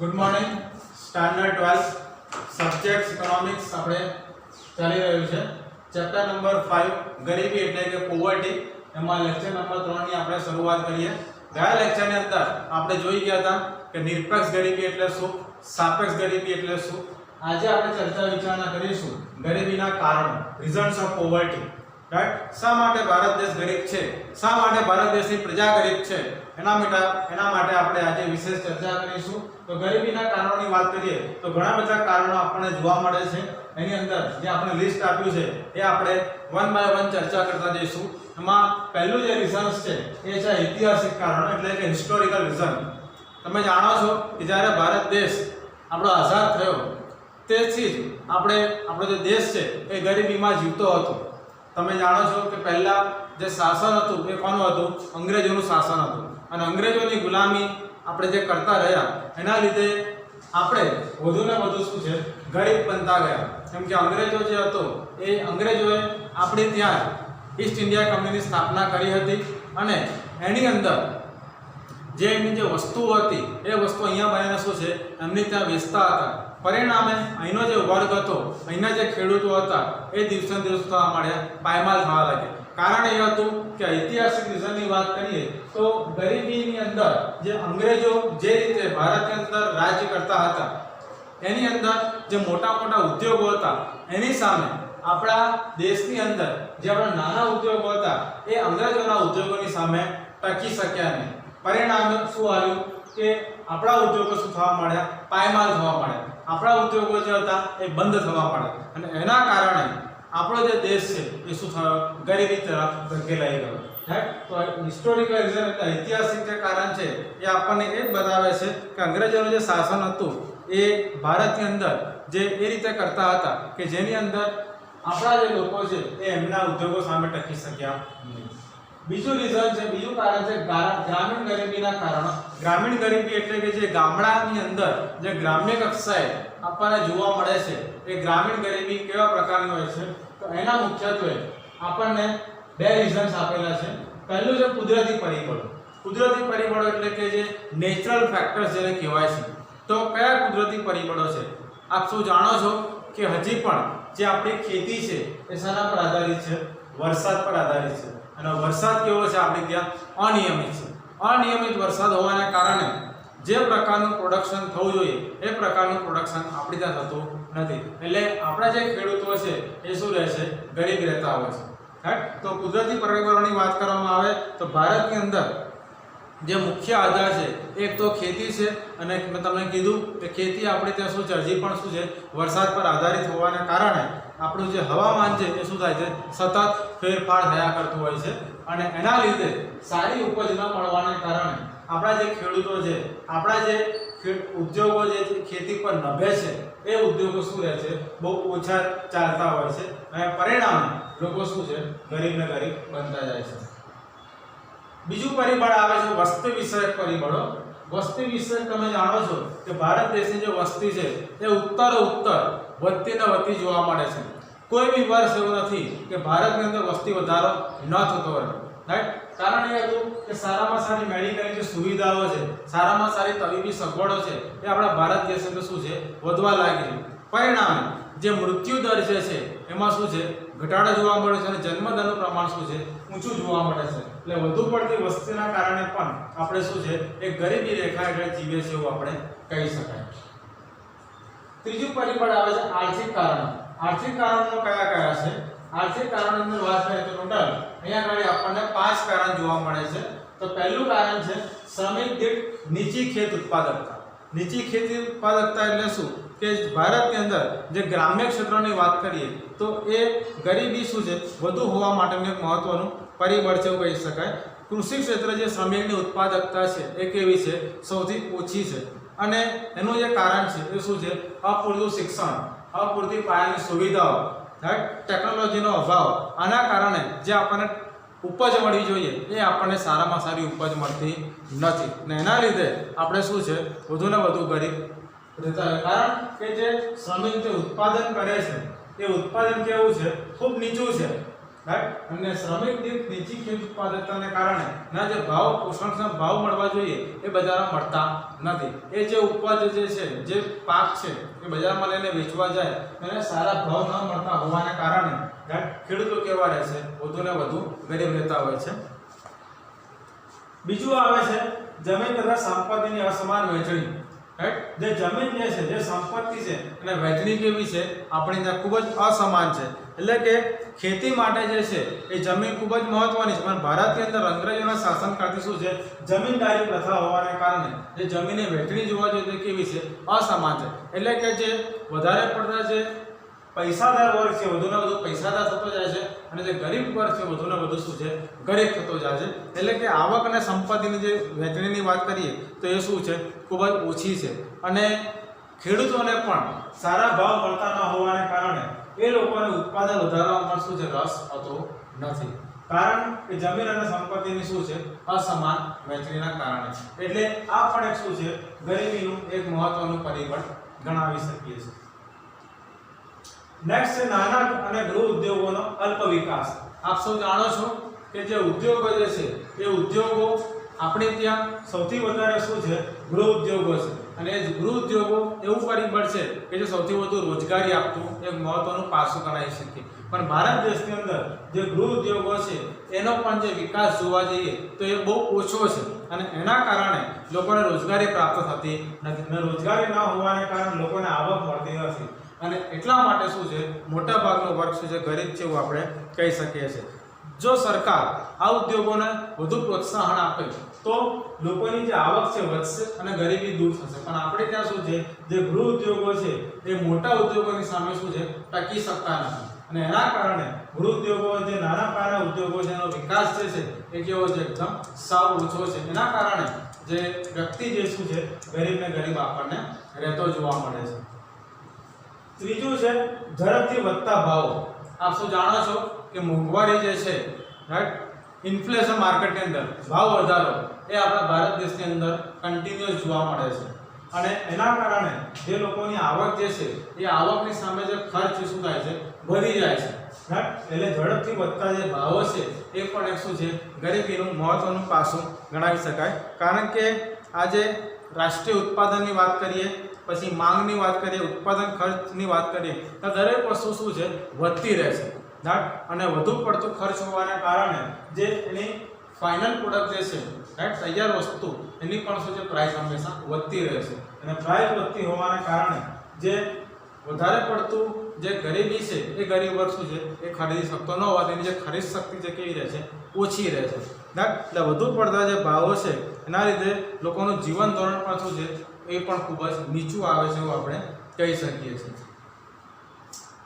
Good morning. Standard 12 subject economics આપણે ચાલી રહ્યું છે. ચેપ્ટર નંબર 5 ગરીબી એટલે કે પોવર્ટી. એમાં લેક્ચર નંબર 3 ની આપણે શરૂઆત કરીએ. ગયા લેક્ચરની અંદર આપણે જોઈ ગયા હતા કે નિરપેક્ષ ગરીબી એટલે શું, સાપેક્ષ ગરીબી એટલે શું. આજે આપણે ચર્ચા વિચારણા કરીશું ગરીબીના કારણો, રીઝન્સ ઓફ પોવર્ટી. રાઈટ, શા માટે ભારત દેશ ગરીબ છે, શા માટે ભારત દેશની પ્રજા ગરીબ છે, એના માટે આપણે આજે વિશેષ ચર્ચા કરીશું. તો ગરીબીના કારણોની વાત કરીએ તો ઘણા બધા કારણો આપણને જોવા મળે છે. એની અંદર જે આપણે લિસ્ટ આપ્યું છે એ આપણે વન બાય વન ચર્ચા કરતા જઈશું. એમાં પહેલું જે રીઝન્સ છે એ છે ઐતિહાસિક કારણો એટલે કે હિસ્ટોરિકલ રીઝન. તમે જાણો છો કે જ્યારે ભારત દેશ આપણો આઝાદ થયો તેથી જ આપણો જે દેશ છે એ ગરીબીમાં જીવતો હતો. તમે જાણો છો કે પહેલા જે શાસન હતું એ કોનું હતું? અંગ્રેજોનું શાસન હતું. અને અંગ્રેજોની ગુલામી આપણે જે કરતા રહ્યા એના લીધે આપણે વધુ ને વધુ શું છે ગરીબ બનતા ગયા. કેમ કે અંગ્રેજો જે હતો એ અંગ્રેજોએ આપણે ત્યાં ઈસ્ટ ઇન્ડિયા કંપનીની સ્થાપના કરી હતી અને એની અંદર જે એમની જે વસ્તુઓ હતી એ વસ્તુ અહીંયા બનીને શું છે એમની ત્યાં વેચતા હતા. પરિણામે અહીંનો જે વર્ગ હતો, અહીંના જે ખેડૂતો હતા એ દિવસે દિવસ થવા માંડ્યા, પાયમાલ થવા લાગ્યા. કારણ એ હતું કે ઐતિહાસિક રીઝનની વાત કરીએ તો ગરીબીની અંદર જે અંગ્રેજો જે રીતે ભારતની અંદર રાજ્ય કરતા હતા એની અંદર જે મોટા મોટા ઉદ્યોગો હતા એની સામે આપણા દેશની અંદર જે આપણા નાના ઉદ્યોગો હતા એ અંગ્રેજોના ઉદ્યોગોની સામે ટકી શક્યા નહીં. પરિણામે શું આવ્યું કે આપણા ઉદ્યોગો શું થવા માંડ્યા? પાયમાલ થવા માંડ્યા. આપણા ઉદ્યોગો જે હતા એ બંધ થવા માંડ્યા અને એના કારણે આપણો જે દેશ છે એ શું થયો? ગરીબી તરફ ધકેલાઈ ગયો. રાઈટ, તો હિસ્ટોરિકલ રીઝન એટલે ઐતિહાસિક જે કારણ છે એ આપણને એ જ બતાવે છે કે અંગ્રેજોનું જે શાસન હતું એ ભારતની અંદર જે એ રીતે કરતા હતા કે જેની અંદર આપણા જે લોકો છે એ એમના ઉદ્યોગો સામે ટકી શક્યા નહીં. બીજું રીઝન છે, બીજું કારણ છે ગ્રામીણ ગરીબીના કારણો. ગ્રામીણ ગરીબી એટલે કે જે ગામડાની અંદર જે ગ્રામ્ય કક્ષાએ આપણને જોવા મળે છે એ ગ્રામીણ ગરીબી કેવા પ્રકારની હોય છે? તો એના મુખ્યત્વે આપણને બે રીઝન્સ આપેલા છે. પહેલું છે કુદરતી પરિબળો. કુદરતી પરિબળો એટલે કે જે નેચરલ ફેક્ટર્સ જેને કહેવાય છે. તો કયા કુદરતી પરિબળો છે? આપ શું જાણો છો કે હજી પણ જે આપણી ખેતી છે એ શાના પર આધારિત છે? વરસાદ પર આધારિત છે. અને વરસાદ કેવો છે? આપણે ત્યાં અનિયમિત છે. અનિયમિત વરસાદ હોવાના કારણે જે પ્રકારનું પ્રોડક્શન થવું જોઈએ એ પ્રકારનું પ્રોડક્શન આપણે ત્યાં થતું નથી. એટલે આપણા જે ખેડૂતો છે એ શું રહે છે? ગરીબ રહેતા હોય છે. રાઈટ, તો કુદરતી પરિબળોની વાત કરવામાં આવે તો ભારતની અંદર જે મુખ્ય આધાર છે એક તો ખેતી છે અને મેં તમને કીધું કે ખેતી આપણે ત્યાં શું છે હજી પણ શું છે વરસાદ પર આધારિત હોવાના કારણે આપણું જે હવામાન છે એ શું થાય છે? સતત ફેરફાર થયા કરતું હોય છે અને એના લીધે સારી ઉપજ ન મળવાને કારણે આપણા જે ખેડૂતો છે, આપણા જે ઉદ્યોગો જે ખેતી પર નભે છે એ ઉદ્યોગો શું રહે છે? બહુ ઓછા ચાલતા હોય છે અને પરિણામે લોકો શું છે ગરીબ ને ગરીબ બનતા જાય છે. બીજું પરિબળ આવે છે વસ્તી વિષયક પરિબળો. વસ્તી વિષયક તમે જાણો છો કે ભારત દેશની જે વસ્તી છે એ ઉત્તર વધતી ને વધતી જોવા મળે છે. કોઈ બી વર્ષ એવું નથી કે ભારતની અંદર વસ્તી વધારો ન થતો હોય. રાઈટ, કારણ એ હતું કે સારામાં સારી મેડિકલની જે સુવિધાઓ છે, સારામાં સારી તબીબી સગવડો છે એ આપણા ભારત દેશ અંદર શું છે વધવા લાગી છે. પરિણામે જે મૃત્યુ દર જે છે એમાં શું છે ઘટાડો જોવા મળે છે અને જન્મદરનું પ્રમાણ શું છે ઊંચું જોવા મળે છે. એટલે વધુ પડતી વસ્તીના કારણે પણ આપણે શું છે એક ગરીબી રેખા હેઠળ જીવે છે એવું આપણે કહી શકાય. ત્રીજું પરિબળ આવે છે આર્થિક કારણો. આર્થિક કારણો કયા કયા છે? આર્થિક કારણોની વાત કરીએ તો ટોટલ અહીંયા આગળ આપણને 5 કારણ જોવા મળે છે. તો પહેલું કારણ છે શ્રમિક દીઠ નીચી ખેત ઉત્પાદકતા. નીચી ખેતી ઉત્પાદકતા એટલે શું કે ભારતની અંદર જે ગ્રામ્ય ક્ષેત્રોની વાત કરીએ તો એ ગરીબી શું છે વધુ હોવા માટેનું એક મહત્વનું પરિબળ છે એવું કહી શકાય. કૃષિ ક્ષેત્ર જે શ્રમિકની ઉત્પાદકતા છે એ કેવી છે? સૌથી ઓછી છે. અને એનું જે કારણ છે એ શું છે? અપૂરતું શિક્ષણ, અપૂરતી પાયાની સુવિધાઓ, રાઈટ, ટેકનોલોજીનો અભાવ. આના કારણે જે આપણને ઉપજ મળવી જોઈએ એ આપણને સારામાં સારી ઉપજ મળતી નથી અને એના લીધે આપણે શું છે વધુ ને વધુ ગરીબ રહેતા હોય. કારણ કે જે શ્રમિક જે ઉત્પાદન કરે છે એ ઉત્પાદન કેવું છે? ખૂબ નીચું છે. રાઈટ, અને શ્રમિક દીઠ નીચી ખેત ઉત્પાદકતાને કારણે ના જે ભાવ પોષણક્ષમ ભાવ મળવા જોઈએ એ બજારમાં મળતા નથી. એ જે ઉપજ જે છે, જે પાક છે એ બજારમાં લઈને વેચવા જાય એને સારા ભાવ ન મળતા હોવાને કારણે ખેડૂતો કેવા રહે છે, વધુ ને વધુ ગરીબ રહેતા હોય છે. બીજું આવે છે જમીન તથા સંપત્તિની અસમાન વહેંચણી. રાઈટ, જે જમીન જે છે, જે સંપત્તિ છે અને વહેંચણી કેવી છે, આપણી ત્યાં ખૂબ જ અસમાન છે. એટલે કે ખેતી માટે જે છે એ જમીન ખૂબ જ મહત્વની છે, પણ ભારતની અંદર અંગ્રેજોના શાસનકાળથી શું છે, જમીનદારી પ્રથા હોવાને કારણે જે જમીનની વહેંચણી જોવા જોઈએ તે કેવી છે, અસમાન છે. એટલે કે જે વધારે પડતા જે પૈસાદાર વર્ગ છે વધુને વધુ પૈસાદાર થતો જાય છે અને જે ગરીબ વર્ગ છે વધુને વધુ શું છે, ગરીબ થતો જાય છે. એટલે કે આવક અને સંપત્તિની જે વહેંચણીની વાત કરીએ તો એ શું છે, ખૂબ જ ઓછી છે. અને ખેડૂતોને પણ સારા ભાવ મળતા ન હોવાને કારણે એ લોકોને ઉત્પાદન વધારવામાં શું છે, રસ હોતો નથી. કારણ કે જમીન અને સંપત્તિની શું છે, અસમાન વહેંચણીના કારણે. એટલે આ પણ એક શું છે, ગરીબીનું એક મહત્વનું પરિબળ ગણાવી શકીએ છીએ. નેક્સ્ટ છે નાના અને ગૃહ ઉદ્યોગોનો અલ્પ વિકાસ. આપ સૌ જાણો છો કે જે ઉદ્યોગો જે છે એ ઉદ્યોગો આપણે ત્યાં સૌથી વધારે શું છે, ગૃહ ઉદ્યોગો છે. અને એ ગૃહ ઉદ્યોગો એવું પરિબળ છે કે જે સૌથી વધુ રોજગારી આપતું એક મહત્વનું પાસું ગણાવી શકીએ. પણ ભારત દેશની અંદર જે ગૃહ ઉદ્યોગો છે એનો પણ જે વિકાસ જોવા જઈએ તો એ બહુ ઓછો છે અને એના કારણે લોકોને રોજગારી પ્રાપ્ત થતી નથી. અને રોજગારી ન હોવાને કારણે લોકોને આવક મળતી નથી અને એટલા માટે શું છે, મોટા ભાગનો વર્ગ શું છે, ગરીબ છે એવું આપણે કહી શકીએ છીએ. જો સરકાર આ ઉદ્યોગોને વધુ પ્રોત્સાહન આપે તો લોકોની જે આવક છે વધશે અને ગરીબી દૂર થશે. પણ આપણે ત્યાં શું છે, જે ગૃહ ઉદ્યોગો છે એ મોટા ઉદ્યોગોની સામે શું છે, ટકી શકતા નથી અને એના કારણે ગૃહ ઉદ્યોગો, જે નાના પાયાના ઉદ્યોગો છે એનો વિકાસ જે છે એ કેવો છે, એકદમ સાવ ઓછો છે. એના કારણે જે વ્યક્તિ જે શું છે, ગરીબ ને ગરીબ આપણને રહેતો જોવા મળે છે. ત્રીજું છે ઝડપથી વધતા ભાવો. આપ શું જાણો છો કે મોંઘવારી જે છે, રાઈટ, ઇન્ફ્લેશન માર્કેટની અંદર ભાવ વધારો એ આપણા ભારત દેશની અંદર કન્ટિન્યુઅસ જોવા મળે છે અને એના કારણે જે લોકોની આવક જે છે એ આવકની સામે જે ખર્ચ શું થાય છે, વધી જાય છે. રાઈટ, એટલે ઝડપથી વધતા જે ભાવો છે એ પણ એક શું છે, ગરીબીનું મહત્વનું પાસું ગણાવી શકાય. કારણ કે આજે રાષ્ટ્રીય ઉત્પાદનની વાત કરીએ, પછી માંગની વાત કરીએ, ઉત્પાદન ખર્ચની વાત કરીએ તો દરેક વસ્તુ શું છે, વધતી રહે છે. અને વધુ પડતું ખર્ચ હોવાને કારણે જે એની ફાઇનલ પ્રોડક્ટ જે છે, રાઈટ, તૈયાર વસ્તુ એની પણ શું છે, પ્રાઇસ હંમેશા વધતી રહે છે અને પ્રાઇસ વધતી હોવાને કારણે જે વધારે પડતું જે ગરીબી છે એ ગરીબ વર્ગ શું છે, એ ખરીદી શકતો ન હોવાથી એની જે ખરીદ શક્તિ છે કેવી રહે છે, ઓછી રહે છે. એટલે વધુ પડતા જે ભાવો છે એના લીધે લોકોનું જીવન ધોરણ પણ શું છે, એ પણ ખૂબ જ નીચું આવે છે એવું આપણે કહી શકીએ છીએ.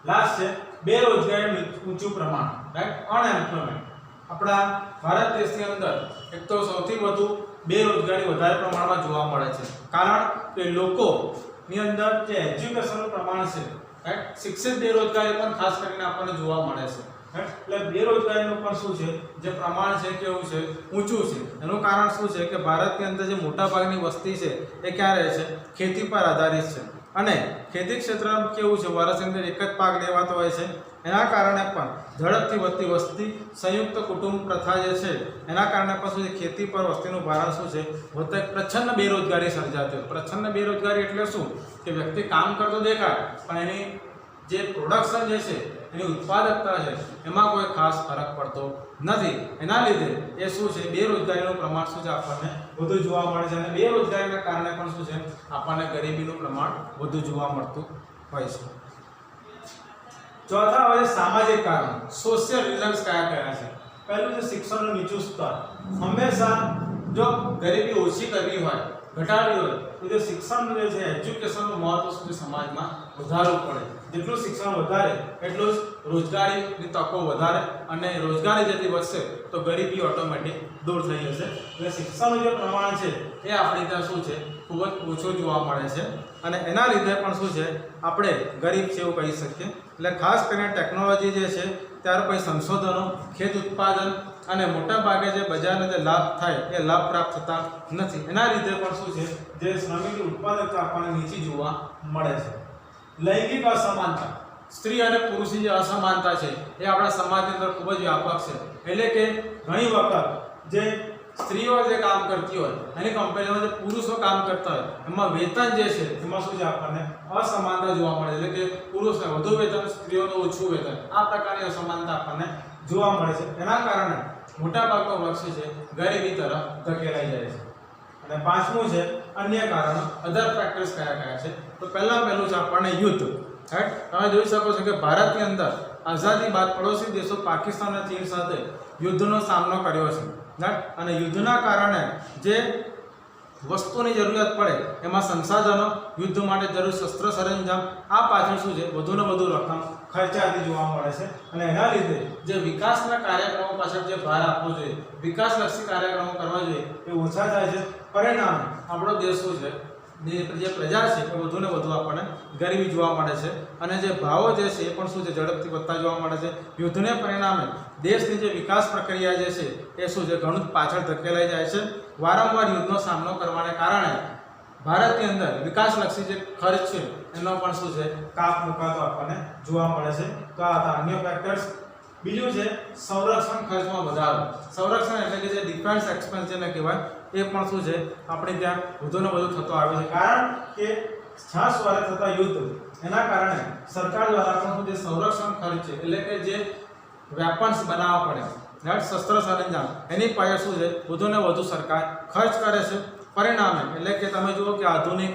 લાસ્ટ છે બેરોજગારીનું ઊંચું પ્રમાણ, રાઈટ, અનએમ્પ્લોયમેન્ટ. આપણા ભારત દેશની અંદર એક તો સૌથી વધુ બેરોજગારી વધારે પ્રમાણમાં જોવા મળે છે. કારણ કે લોકોની અંદર જે એજ્યુકેશનનું પ્રમાણ છે, રાઈટ, શિક્ષિત બેરોજગારી પણ ખાસ કરીને આપણને જોવા મળે છે. એટલે બેરોજગારીનું પણ શું છે, જે પ્રમાણ છે કેવું છે, ઊંચું છે. એનું કારણ શું છે કે ભારતની અંદર જે મોટા ભાગની વસ્તી છે એ ક્યાં રહે છે, ખેતી પર આધારિત છે અને ખેતી ક્ષેત્રમાં કેવું છે, વર્ષની અંદર એક જ પાક લેવાતો હોય છે. એના કારણે પણ ઝડપથી વધતી વસ્તી, સંયુક્ત કુટુંબ પ્રથા જે છે એના કારણે પણ શું છે, ખેતી પર વસ્તીનું ભારણ શું છે, વધતા પ્રચંડ બેરોજગારી સર્જાતી હોય. પ્રચંડ બેરોજગારી એટલે શું કે વ્યક્તિ કામ કરતો દેખાય પણ એની જે પ્રોડક્શન જે છે, એની ઉત્પાદકતા છે એમાં કોઈ ખાસ ફરક પડતો નથી. એના લીધે એ શું છે, બેરોજગારીનું પ્રમાણ શું છે, આપણને વધુ જોવા મળે છે અને બેરોજગારીના કારણે પણ શું છે, આપણને ગરીબીનું પ્રમાણ વધુ જોવા મળતું હોય છે. ચોથા હોય સામાજિક કારણ, સોશિયલ રીઝન્સ કયા કયા છે. પહેલું છે શિક્ષણનું નીચું સ્તર. હંમેશા જો ગરીબી ઓછી કરવી હોય, ઘટાડવી હોય તો જે શિક્ષણનું જે છે, એજ્યુકેશનનું મહત્વ શું છે, સમાજમાં વધારવું પડે. જેટલું શિક્ષણ વધારે એટલું જ રોજગારીની તકો વધારે અને રોજગારી જેટલી વધશે તો ગરીબી ઓટોમેટિક દૂર થઈ જશે. એટલે શિક્ષણનું જે પ્રમાણ છે એ આપણી ત્યાં શું છે, ખૂબ જ ઓછું જોવા મળે છે અને એના લીધે પણ શું છે, આપણે ગરીબ છે એવું કહી શકીએ. એટલે ખાસ કરીને ટેકનોલોજી જે છે, ત્યાર પછી સંશોધનો, ખેત ઉત્પાદન અને મોટા ભાગે જે બજારને જે લાભ થાય એ લાભ પ્રાપ્ત થતા નથી. એના લીધે પણ શું છે, જે શ્રમિક ઉત્પાદકતા આપણને નીચી જોવા મળે છે. લૈંગિક અસમાનતા. સ્ત્રી અને પુરુષની જે અસમાનતા છે એ આપણા સમાજની અંદર ખૂબ જ વ્યાપક છે. એટલે કે ઘણી વખત જે સ્ત્રીઓ જે કામ કરતી હોય એની કમ્પેરિઝનમાં જે પુરુષો કામ કરતા હોય એમાં વેતન જે છે એમાં શું છે આપણને અસમાનતા જોવા મળે. એટલે કે પુરુષને વધુ વેતન, સ્ત્રીઓને ઓછું વેતન, આ પ્રકારની અસમાનતા આપણને જોવા મળે છે. એના કારણે મોટાભાગનો વર્ગ છે ગરીબી તરફ ધકેલાઈ જાય છે. અને પાંચમું છે અન્ય કારણો, અધર ફેક્ટર્સ કયા છે. તો પહેલું છે આપણને યુદ્ધ. રાઈટ, તમે જોઈ શકો છો કે ભારતની અંદર આઝાદી બાદ પડોશી દેશો પાકિસ્તાન અને ચીન સાથે યુદ્ધનો સામનો કર્યો છે. રાઈટ, અને યુદ્ધના કારણે જે વસ્તુની જરૂરિયાત પડે એમાં સંસાધનો, યુદ્ધ માટે જરૂર શસ્ત્ર સરંજામ, આ પાછળ શું છે વધુને વધુ રકમ ખર્ચાતી જોવા મળે છે. અને એના લીધે જે વિકાસના કાર્યક્રમો પાછળ જે ભાર આપવો જોઈએ, વિકાસલક્ષી કાર્યક્રમો કરવા જોઈએ એ ઓછા થાય છે. પરિણામે આપણો દેશ શું છે, જે પ્રજા છે એ વધુને વધુ આપણને ગરીબી જોવા મળે છે. અને જે ભાવો જે છે એ પણ શું છે ઝડપથી વધતા જોવા મળે છે. યુદ્ધને પરિણામે દેશની જે વિકાસ પ્રક્રિયા જે છે એ શું છે ઘણું પાછળ ધકેલાઈ જાય છે. વારંવાર યુદ્ધનો સામનો કરવાને કારણે ભારતની અંદર વિકાસલક્ષી જે ખર્ચ છે એનો પણ શું છે કાપ મુકાતો આપણને જોવા મળે છે. તો આ હતા અન્ય ફેક્ટર્સ. બીજું છે સંરક્ષણ ખર્ચમાં વધારો. સંરક્ષણ એટલે કે જે ડિફેન્સ એક્સપેન્સ જેને કહેવાય એ પણ શું છે આપણે ત્યાં વધુને વધુ થતો આવે છે. કારણ કે છાસવારે થતા યુદ્ધ એના કારણે સરકાર દ્વારા પણ શું છે સંરક્ષણ ખર્ચ છે એટલે કે જે વેપન્સ બનાવવા પડે, રાઈટ, શસ્ત્ર સરંજામ, એની પાસે શું છે વધુને વધુ સરકાર ખર્ચ કરે છે. પરિણામે એટલે કે તમે જુઓ કે આધુનિક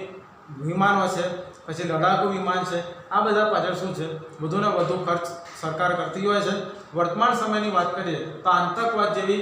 વિમાનો છે, પછી લડાકુ વિમાન છે, આ બધા પાછળ શું છે વધુને વધુ ખર્ચ સરકાર કરતી હોય છે. વર્તમાન સમયની વાત કરીએ તો આતંકવાદ જેવી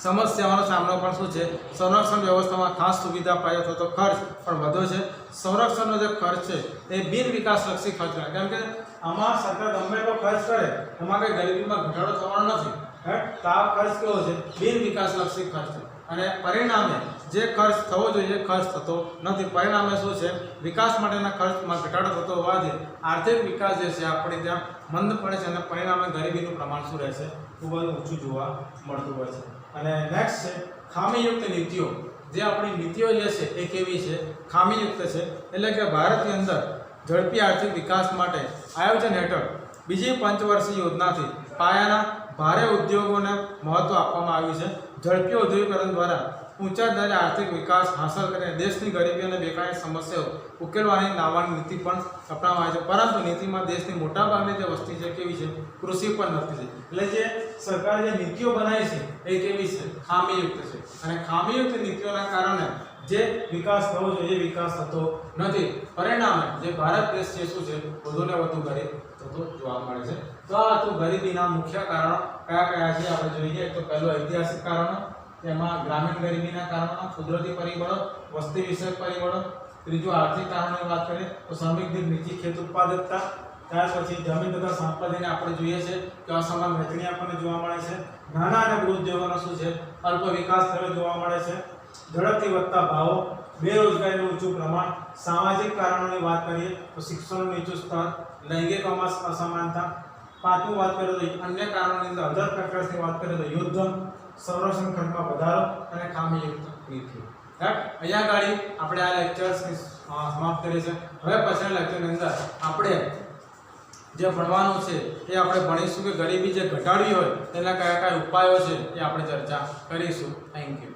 સમસ્યાઓનો સામનો પણ શું છે સંરક્ષણ વ્યવસ્થામાં ખાસ સુવિધા પાયો થતો ખર્ચ પણ વધ્યો છે. સંરક્ષણનો જે ખર્ચ છે એ બિન વિકાસલક્ષી ખર્ચ છે. કેમ કે આમાં સરકાર ગમે એટલો ખર્ચ કરે એમાં કંઈ ગરીબીમાં ઘટાડો થવાનો નથી. રાઈટ, તો આ ખર્ચ કેવો છે બિન વિકાસલક્ષી ખર્ચ છે. અને પરિણામે જે ખર્ચ થવો જોઈએ એ ખર્ચ થતો નથી. પરિણામે શું છે વિકાસ માટેના ખર્ચમાં ઘટાડો થતો હોવાથી આર્થિક વિકાસ જે છે આપણે ત્યાં મંદ પડે છે. અને પરિણામે ગરીબીનું પ્રમાણ શું રહેશે ખૂબ જ ઓછું જોવા મળતું હોય છે. અને નેક્સ્ટ છે ખામીયુક્ત નીતિઓ. જે આપણી નીતિઓ જે છે એ કેવી છે ખામીયુક્ત છે. એટલે કે ભારતની અંદર ઝડપી આર્થિક વિકાસ માટે આયોજન હેઠળ બીજી પંચવર્ષીય યોજનાથી પાયાના ભારે ઉદ્યોગોને મહત્વ આપવામાં આવ્યું છે. ઝડપી ઔદ્યોગીકરણ દ્વારા ઊંચા દરે આર્થિક વિકાસ હાંસલ કરીને દેશની ગરીબી અને બેકારી સમસ્યાઓ ઉકેલવાની લાવવાની નીતિ પણ અપનાવવામાં આવે છે. પરંતુ નીતિમાં દેશની મોટાભાગની જે વસ્તી છે કેવી છે કૃષિ પર નથી છે. એટલે જે સરકારે જે નીતિઓ બનાવી છે એ કેવી છે ખામીયુક્ત છે. અને ખામીયુક્ત નીતિઓના કારણે જે વિકાસ થવો જોઈએ એ વિકાસ થતો નથી. પરિણામે જે ભારત દેશ છે શું છે વધુને વધુ ગરીબ થતો જોવા મળે છે. તો આ હતું ગરીબીના મુખ્ય કારણો કયા છે આપણે જોઈએ. તો પહેલું ઐતિહાસિક કારણો, તેમાં ગ્રામીણ ગરીબીના કારણો, કુદરતી પરિબળો, વસ્તી વિષયક પરિબળો. ત્રીજું આર્થિક કારણોની વાત કરીએ તો શ્રમિક દીઠ નીચી ખેત ઉત્પાદકતા. ત્યાર પછી જમીન તથા સંપત્તિને આપણે જોઈએ છે કે અસમાન વહેંચણી આપણને જોવા મળે છે. નાના અને ગૃહ ઉદ્યોગોનો શું છે અલ્પ વિકાસ થયો જોવા મળે છે. ઝડપથી વધતા ભાવો, બેરોજગારીનું ઊંચું પ્રમાણ. સામાજિક કારણોની વાત કરીએ તો શિક્ષણનું નીચું સ્તર, લૈંગિક અસમાનતા. પાંચમું વાત કરીએ તો અન્ય કારણોની અંદર અધર ફેક્ટર્સની વાત કરીએ તો યુદ્ધ, સંરક્ષણ ખર્ચમાં વધારો અને ખામીયુક્ત નીતિઓ. રાઈટ, અહીંયા ગાડી આપણે આ લેક્ચર્સની સમાપ્ત કરીએ છીએ. હવે પછીના લેક્ચરની અંદર આપણે જે ભણવાનું છે એ આપણે ભણીશું કે ગરીબી જે ઘટાડવી હોય તેના કયા કયા ઉપાયો છે એ આપણે ચર્ચા કરીશું. Thank you.